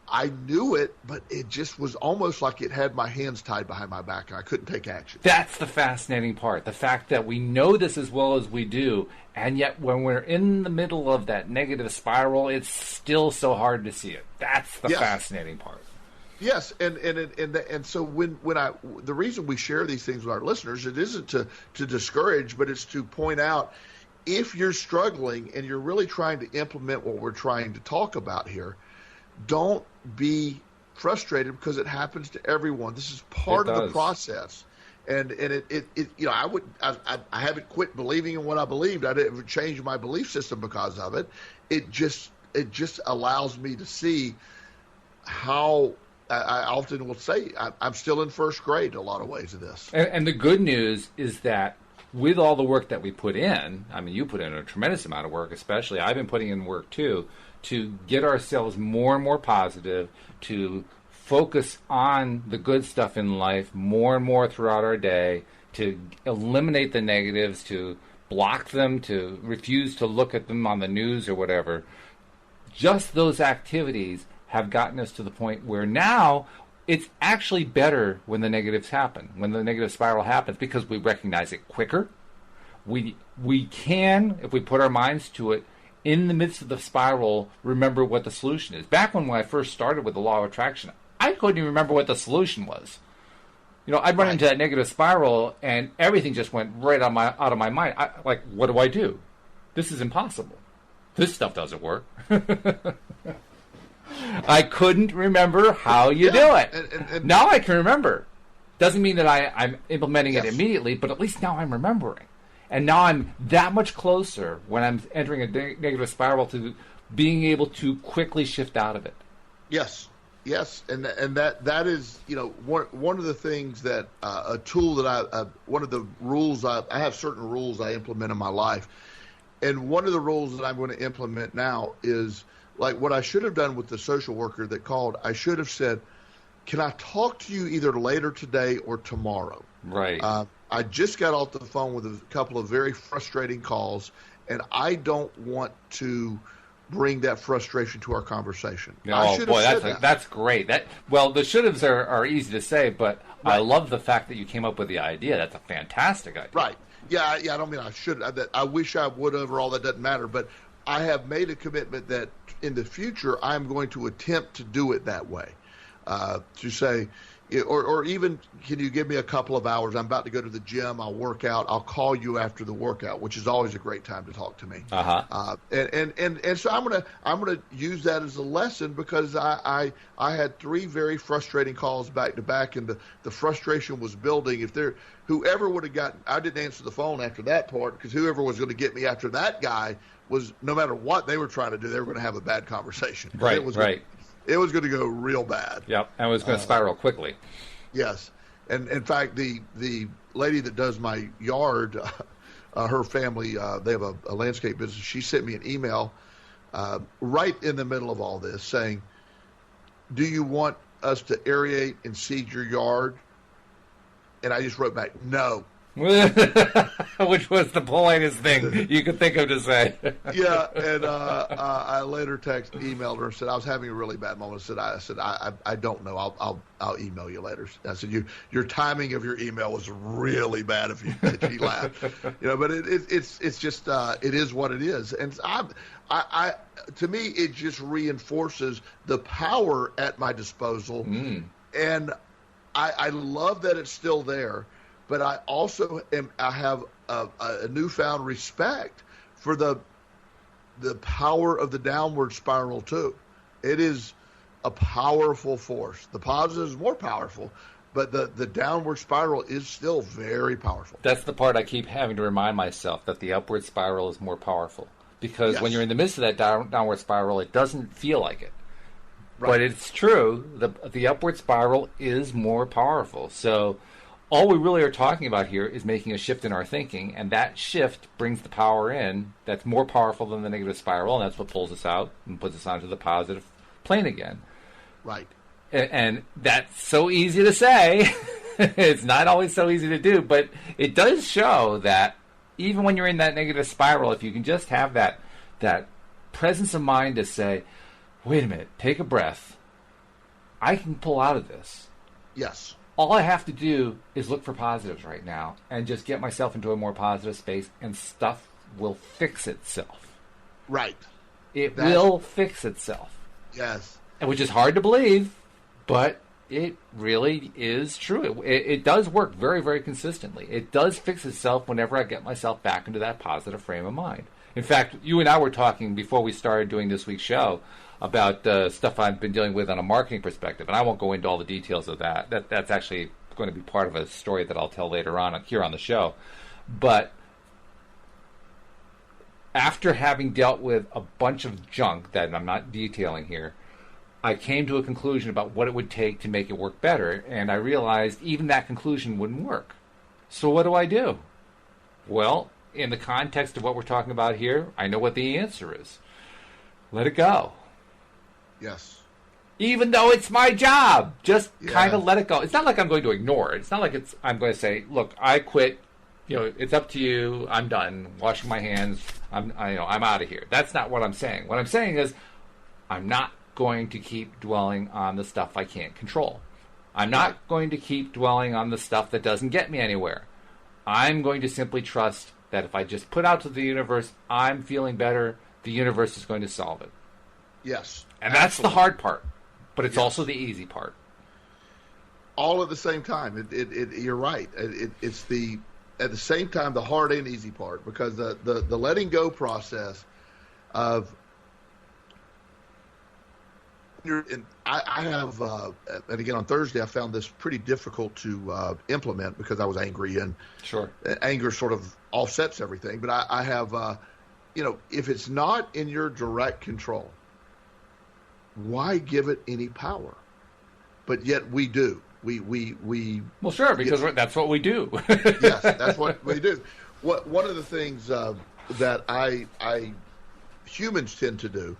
I knew it, but it just was almost like it had my hands tied behind my back and I couldn't take action. That's the fascinating part. The fact that we know this as well as we do, and yet when we're in the middle of that negative spiral, it's still so hard to see it. That's the fascinating part. Yes, and so when the reason we share these things with our listeners, it isn't to discourage, but it's to point out, if you're struggling and you're really trying to implement what we're trying to talk about here, don't be frustrated because it happens to everyone. This is part of the process, and I haven't quit believing in what I believed. I didn't change my belief system because of it. It just allows me to see how I often will say I'm still in first grade in a lot of ways of this. And the good news is that with all the work that we put in, I mean, you put in a tremendous amount of work, especially. I've been putting in work too, to get ourselves more and more positive, to focus on the good stuff in life more and more throughout our day, to eliminate the negatives, to block them, to refuse to look at them on the news or whatever. Just those activities have gotten us to the point where now it's actually better when the negatives happen, when the negative spiral happens, because we recognize it quicker. We can, if we put our minds to it, in the midst of the spiral, remember what the solution is. Back when I first started with the law of attraction, I couldn't even remember what the solution was. I'd run into that negative spiral, and everything just went right out of my mind. What do I do? This is impossible. This stuff doesn't work. I couldn't remember how you do it. And now I can remember. Doesn't mean that I'm implementing it immediately, but at least now I'm remembering. And now I'm that much closer when I'm entering a negative spiral to being able to quickly shift out of it. Yes, and that is one of the things that a tool that one of the rules I have certain rules I implement in my life, and one of the rules that I'm going to implement now is like what I should have done with the social worker that called. I should have said, "Can I talk to you either later today or tomorrow?" Right. I just got off the phone with a couple of very frustrating calls, and I don't want to bring that frustration to our conversation. Oh, boy, that's great. The should-haves are easy to say, but right. I love the fact that you came up with the idea. That's a fantastic idea. Right. Yeah, I don't mean I should. I wish I would have, or all that doesn't matter, but I have made a commitment that in the future I'm going to attempt to do it that way, to say, or even, can you give me a couple of hours? I'm about to go to the gym. I'll work out. I'll call you after the workout, which is always a great time to talk to me. And so I'm gonna use that as a lesson, because I had 3 very frustrating calls back to back, and the frustration was building. Whoever would have gotten, I didn't answer the phone after that part, because whoever was going to get me after that guy was, no matter what they were trying to do, they were going to have a bad conversation. Right. It was going to go real bad. Yep, and it was going to spiral quickly. Yes, and in fact, the lady that does my yard, her family, they have a landscape business. She sent me an email right in the middle of all this saying, "Do you want us to aerate and seed your yard?" And I just wrote back, "No." Which was the politest thing you could think of to say. Yeah, and I later emailed her and said I was having a really bad moment. I said I don't know. I'll email you later. I said your timing of your email was really bad. If you laughed, but it's just it is what it is. And I to me it just reinforces the power at my disposal, and I love that it's still there. But I also have a newfound respect for the power of the downward spiral too. It is a powerful force. The positive is more powerful, but the downward spiral is still very powerful. That's the part I keep having to remind myself, that the upward spiral is more powerful. Because when you're in the midst of that downward spiral, it doesn't feel like it. Right. But it's true. The upward spiral is more powerful. So all we really are talking about here is making a shift in our thinking, and that shift brings the power in that's more powerful than the negative spiral, and that's what pulls us out and puts us onto the positive plane again. Right. And that's so easy to say. It's not always so easy to do, but it does show that even when you're in that negative spiral, if you can just have that presence of mind to say, wait a minute, take a breath, I can pull out of this. Yes. All I have to do is look for positives right now and just get myself into a more positive space, and stuff will fix itself. Right. It will fix itself. Yes. Which is hard to believe, but it really is true. It does work very, very consistently. It does fix itself whenever I get myself back into that positive frame of mind. In fact, you and I were talking before we started doing this week's show about stuff I've been dealing with on a marketing perspective, and I won't go into all the details of that. That's actually going to be part of a story that I'll tell later on here on the show. But after having dealt with a bunch of junk that I'm not detailing here, I came to a conclusion about what it would take to make it work better, and I realized even that conclusion wouldn't work. So what do? Well, in the context of what we're talking about here, I know what the answer is. Let it go. Yes. Even though it's my job, just kind of let it go. It's not like I'm going to ignore it. It's not like I'm going to say, look, I quit. It's up to you. I'm done washing my hands. I'm out of here. That's not what I'm saying. What I'm saying is I'm not going to keep dwelling on the stuff I can't control. I'm not going to keep dwelling on the stuff that doesn't get me anywhere. I'm going to simply trust that if I just put out to the universe, I'm feeling better, the universe is going to solve it. Yes. And that's the hard part, but it's also the easy part. All at the same time. You're right. It's at the same time the hard and easy part, because the letting go process of, and I have, and again on Thursday I found this pretty difficult to implement because I was angry, and sure, anger sort of offsets everything. But I have, if it's not in your direct control, why give it any power? But yet we do. Well, sure, because that's what we do. Yes, that's what we do. One of the things that I humans tend to do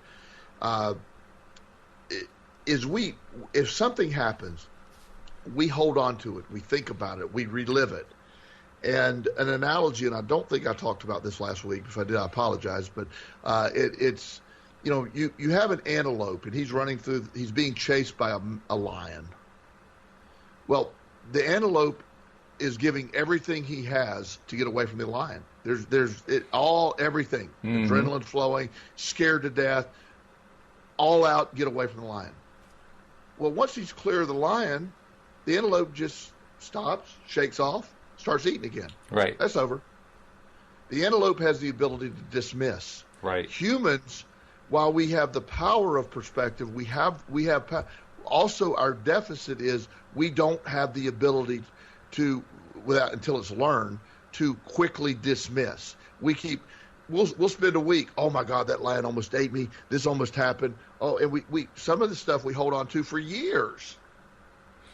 is if something happens, we hold on to it, we think about it, we relive it. And an analogy, and I don't think I talked about this last week. If I did, I apologize. But it's you have an antelope, and he's being chased by a lion. Well, the antelope is giving everything he has to get away from the lion. There's everything, adrenaline flowing, scared to death, all out, get away from the lion. Well, once he's clear of the lion, the antelope just stops, shakes off, starts eating again. Right. That's over. The antelope has the ability to dismiss. Right. Humans, while we have the power of perspective, we have also our deficit is we don't have the ability to, until it's learned, to quickly dismiss. We'll spend a week. Oh my God, that lion almost ate me. This almost happened. Oh, and we some of the stuff we hold on to for years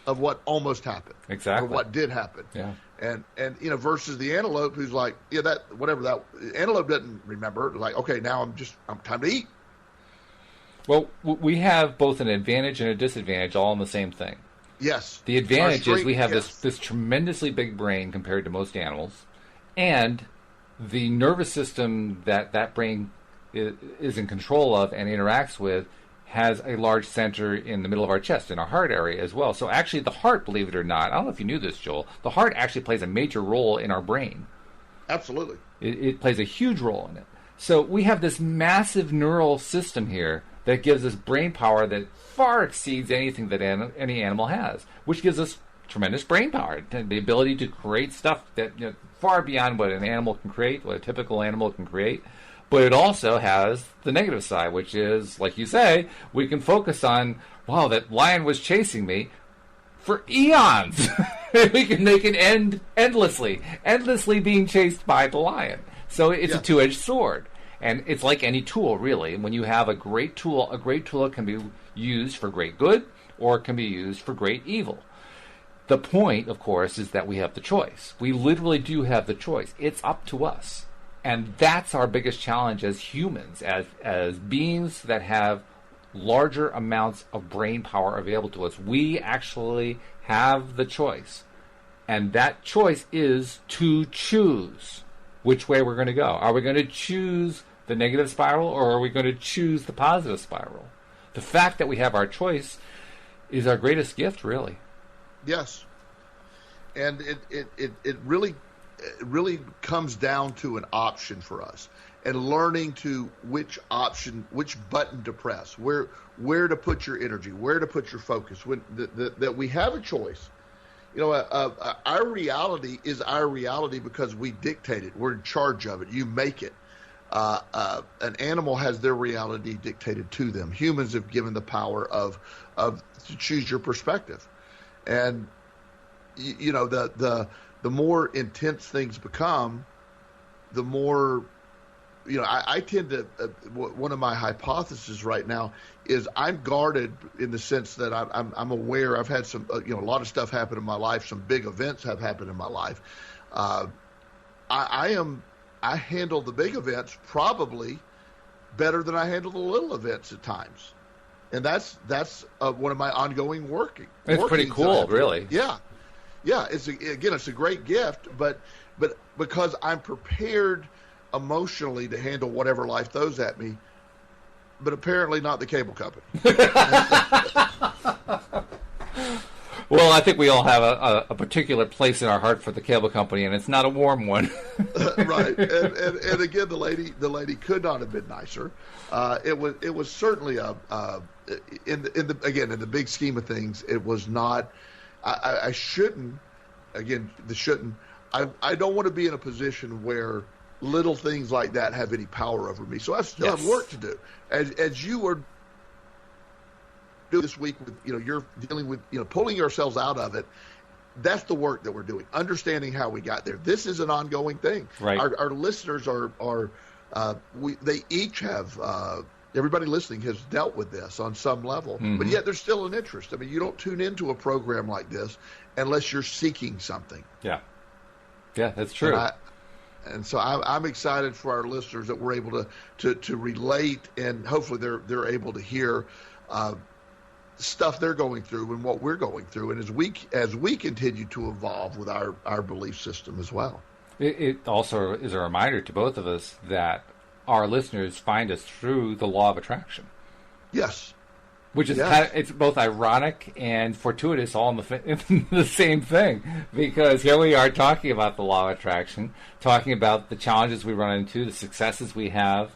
of what almost happened. Exactly. Or what did happen. Yeah. And versus the antelope who's like, antelope doesn't remember. Like, okay, now I'm time to eat. Well, we have both an advantage and a disadvantage all in the same thing. Yes. The advantage is we have this tremendously big brain compared to most animals, and the nervous system that brain is in control of and interacts with has a large center in the middle of our chest, in our heart area as well. So actually the heart, believe it or not, I don't know if you knew this, Joel, the heart actually plays a major role in our brain. Absolutely. It plays a huge role in it. So we have this massive neural system here that gives us brain power that far exceeds anything that any animal has, which gives us tremendous brain power, the ability to create stuff that far beyond what an animal can create, what a typical animal can create. But it also has the negative side, which is, like you say, we can focus on, wow, that lion was chasing me for eons. We can make it end endlessly being chased by the lion. So it's a two-edged sword. And it's like any tool, really. When you have a great tool can be used for great good, or it can be used for great evil. The point, of course, is that we have the choice. We literally do have the choice. It's up to us. And that's our biggest challenge as humans, as beings that have larger amounts of brain power available to us. We actually have the choice. And that choice is to choose which way we're going to go. Are we going to choose the negative spiral, or are we going to choose the positive spiral? The fact that we have our choice is our greatest gift, really. Yes. And it really comes down to an option for us, and learning to which button to press, where to put your energy, where to put your focus. When that we have a choice. Our reality is our reality because we dictate it. We're in charge of it. You make it. An animal has their reality dictated to them. Humans have given the power of to choose your perspective, and the more intense things become, the more, I tend to, one of my hypotheses right now is I'm guarded in the sense that I'm aware. I've had some, a lot of stuff happen in my life. Some big events have happened in my life. I handle the big events probably better than I handle the little events at times. And that's one of my ongoing working. It's pretty cool, really. Yeah. Yeah, it's a great gift, but because I'm prepared emotionally to handle whatever life throws at me, but apparently not the cable company. Well, I think we all have a particular place in our heart for the cable company, and it's not a warm one. Right. And again, the lady could not have been nicer. It was certainly in the big scheme of things, it was not. I shouldn't. Again, I don't want to be in a position where little things like that have any power over me. So I still have work to do. As you are doing this week with, you're dealing with, pulling yourselves out of it. That's the work that we're doing. Understanding how we got there. This is an ongoing thing. Right. Our listeners they each have, everybody listening has dealt with this on some level, but yet there's still an interest. I mean, you don't tune into a program like this unless you're seeking something. Yeah. Yeah, that's true. And so I'm excited for our listeners that we're able to relate, and hopefully they're able to hear stuff they're going through and what we're going through, and as we continue to evolve with our belief system as well. It also is a reminder to both of us that our listeners find us through the law of attraction. Yes. Which is it's both ironic and fortuitous all in the same thing, because here we are talking about the law of attraction, talking about the challenges we run into, the successes we have,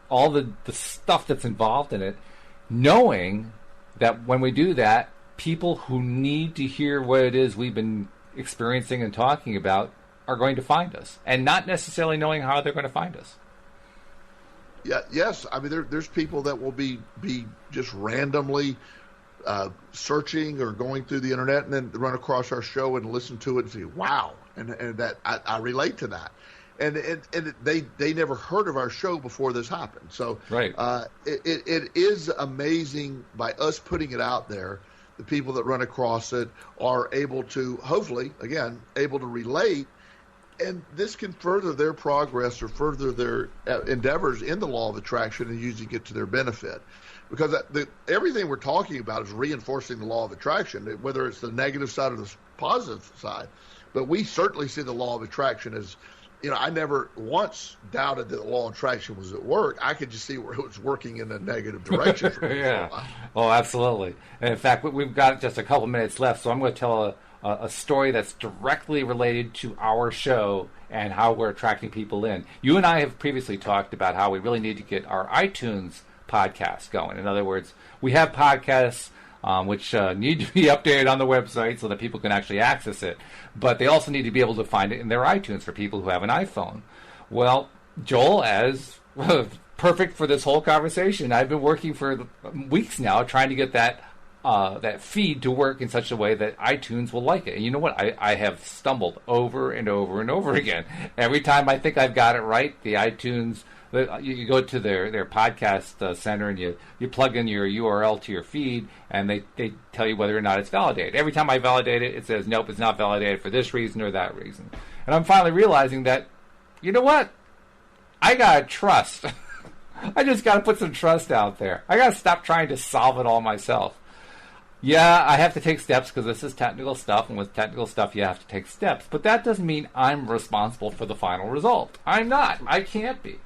all the stuff that's involved in it, knowing that when we do that, people who need to hear what it is we've been experiencing and talking about are going to find us, and not necessarily knowing how they're going to find us. Yeah, yes. I mean, there's people that will be just randomly searching or going through the internet and then run across our show and listen to it and say, wow. And that I relate to that. And they never heard of our show before this happened. So right. It is amazing by us putting it out there. The people that run across it are able to, hopefully, again, able to relate. And this can further their progress or further their endeavors in the law of attraction and using it to their benefit. Because everything we're talking about is reinforcing the law of attraction, whether it's the negative side or the positive side. But we certainly see the law of attraction as, I never once doubted that the law of attraction was at work. I could just see where it was working in a negative direction for me. Yeah. Oh, absolutely. And in fact, we've got just a couple minutes left, so I'm going to tell a story that's directly related to our show and how we're attracting people in. You and I have previously talked about how we really need to get our iTunes podcast going. In other words, we have podcasts which need to be updated on the website so that people can actually access it, but they also need to be able to find it in their iTunes for people who have an iPhone. Well, Joel, as perfect for this whole conversation, I've been working for weeks now trying to get that feed to work in such a way that iTunes will like it. And you know what? I have stumbled over and over and over again. Every time I think I've got it right, the iTunes, you go to their podcast center and you plug in your URL to your feed, and they tell you whether or not it's validated. Every time I validate it, it says, nope, it's not validated for this reason or that reason. And I'm finally realizing that, you know what? I got to trust. I just got to put some trust out there. I got to stop trying to solve it all myself. Yeah, I have to take steps because this is technical stuff, and with technical stuff you have to take steps. But that doesn't mean I'm responsible for the final result. I'm not. I can't be.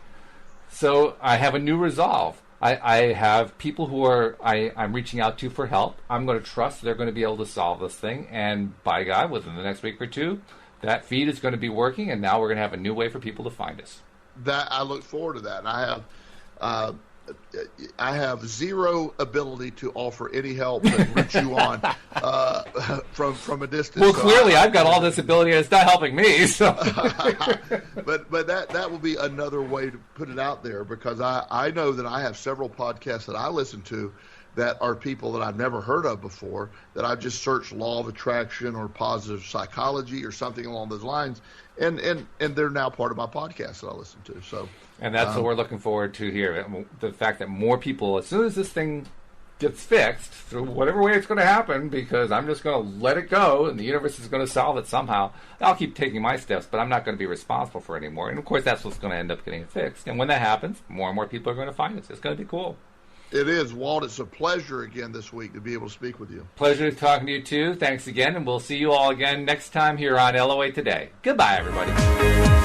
So I have a new resolve. I have people who I'm reaching out to for help. I'm going to trust they're going to be able to solve this thing. And by God, within the next week or two, that feed is going to be working, and now we're going to have a new way for people to find us. That I look forward to that. And I have zero ability to offer any help and root you on from a distance. Well, clearly I've got all this ability and it's not helping me. So, but that will be another way to put it out there, because I know that I have several podcasts that I listen to that are people that I've never heard of before, that I've just searched law of attraction or positive psychology or something along those lines, and they're now part of my podcast that I listen to. So. And that's what we're looking forward to here. The fact that more people, as soon as this thing gets fixed, through whatever way it's going to happen, because I'm just going to let it go and the universe is going to solve it somehow, I'll keep taking my steps, but I'm not going to be responsible for it anymore. And, of course, that's what's going to end up getting fixed. And when that happens, more and more people are going to find us. It's going to be cool. It is, Walt. It's a pleasure again this week to be able to speak with you. Pleasure talking to you, too. Thanks again, and we'll see you all again next time here on LOA Today. Goodbye, everybody.